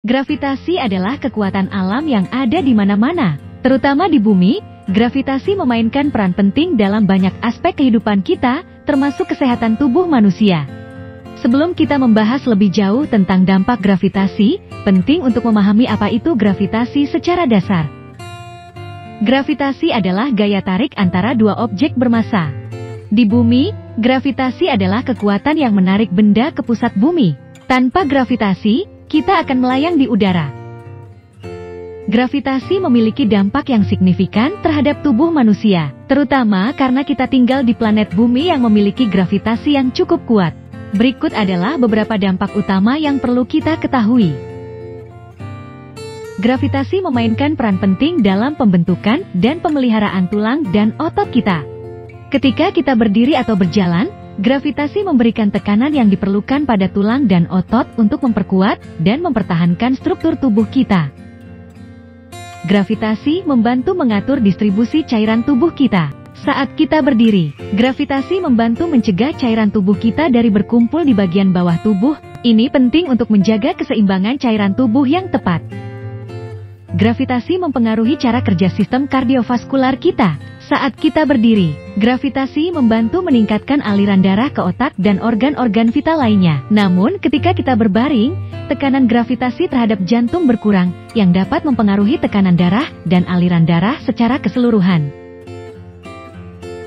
Gravitasi adalah kekuatan alam yang ada di mana-mana, terutama di bumi. Gravitasi memainkan peran penting dalam banyak aspek kehidupan kita, termasuk kesehatan tubuh manusia. Sebelum kita membahas lebih jauh tentang dampak gravitasi, penting untuk memahami apa itu gravitasi secara dasar. Gravitasi adalah gaya tarik antara dua objek bermassa. Di bumi, gravitasi adalah kekuatan yang menarik benda ke pusat bumi. Tanpa gravitasi, kita akan melayang di udara. Gravitasi memiliki dampak yang signifikan terhadap tubuh manusia, terutama karena kita tinggal di planet bumi yang memiliki gravitasi yang cukup kuat. Berikut adalah beberapa dampak utama yang perlu kita ketahui. Gravitasi memainkan peran penting dalam pembentukan dan pemeliharaan tulang dan otot kita. Ketika kita berdiri atau berjalan, gravitasi memberikan tekanan yang diperlukan pada tulang dan otot untuk memperkuat dan mempertahankan struktur tubuh kita. Gravitasi membantu mengatur distribusi cairan tubuh kita. Saat kita berdiri, gravitasi membantu mencegah cairan tubuh kita dari berkumpul di bagian bawah tubuh. Ini penting untuk menjaga keseimbangan cairan tubuh yang tepat. Gravitasi mempengaruhi cara kerja sistem kardiovaskular kita. Saat kita berdiri, gravitasi membantu meningkatkan aliran darah ke otak dan organ-organ vital lainnya. Namun, ketika kita berbaring, tekanan gravitasi terhadap jantung berkurang, yang dapat mempengaruhi tekanan darah dan aliran darah secara keseluruhan.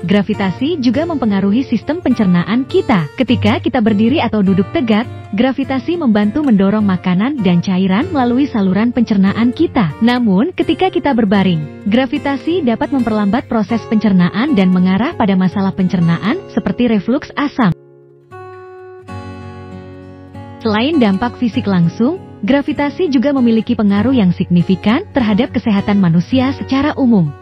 Gravitasi juga mempengaruhi sistem pencernaan kita. Ketika kita berdiri atau duduk tegak, gravitasi membantu mendorong makanan dan cairan melalui saluran pencernaan kita. Namun, ketika kita berbaring, gravitasi dapat memperlambat proses pencernaan dan mengarah pada masalah pencernaan seperti refluks asam. Selain dampak fisik langsung, gravitasi juga memiliki pengaruh yang signifikan terhadap kesehatan manusia secara umum.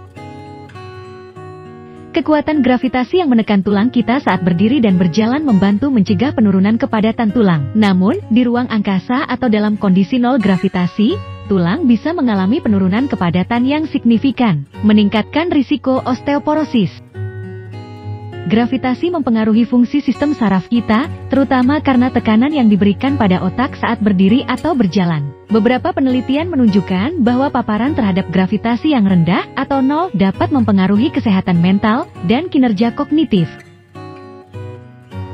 Kekuatan gravitasi yang menekan tulang kita saat berdiri dan berjalan membantu mencegah penurunan kepadatan tulang. Namun, di ruang angkasa atau dalam kondisi nol gravitasi, tulang bisa mengalami penurunan kepadatan yang signifikan, meningkatkan risiko osteoporosis. Gravitasi mempengaruhi fungsi sistem saraf kita, terutama karena tekanan yang diberikan pada otak saat berdiri atau berjalan. Beberapa penelitian menunjukkan bahwa paparan terhadap gravitasi yang rendah atau nol dapat mempengaruhi kesehatan mental dan kinerja kognitif.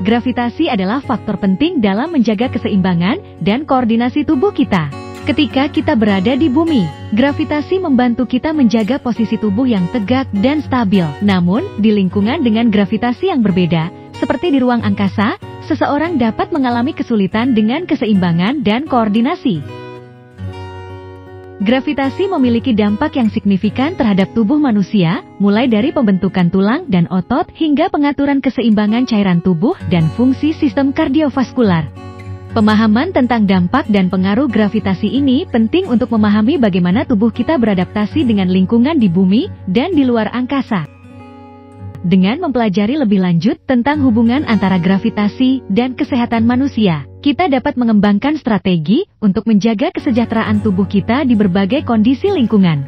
Gravitasi adalah faktor penting dalam menjaga keseimbangan dan koordinasi tubuh kita. Ketika kita berada di bumi, gravitasi membantu kita menjaga posisi tubuh yang tegak dan stabil. Namun, di lingkungan dengan gravitasi yang berbeda, seperti di ruang angkasa, seseorang dapat mengalami kesulitan dengan keseimbangan dan koordinasi. Gravitasi memiliki dampak yang signifikan terhadap tubuh manusia, mulai dari pembentukan tulang dan otot hingga pengaturan keseimbangan cairan tubuh dan fungsi sistem kardiovaskular. Pemahaman tentang dampak dan pengaruh gravitasi ini penting untuk memahami bagaimana tubuh kita beradaptasi dengan lingkungan di bumi dan di luar angkasa. Dengan mempelajari lebih lanjut tentang hubungan antara gravitasi dan kesehatan manusia, kita dapat mengembangkan strategi untuk menjaga kesejahteraan tubuh kita di berbagai kondisi lingkungan.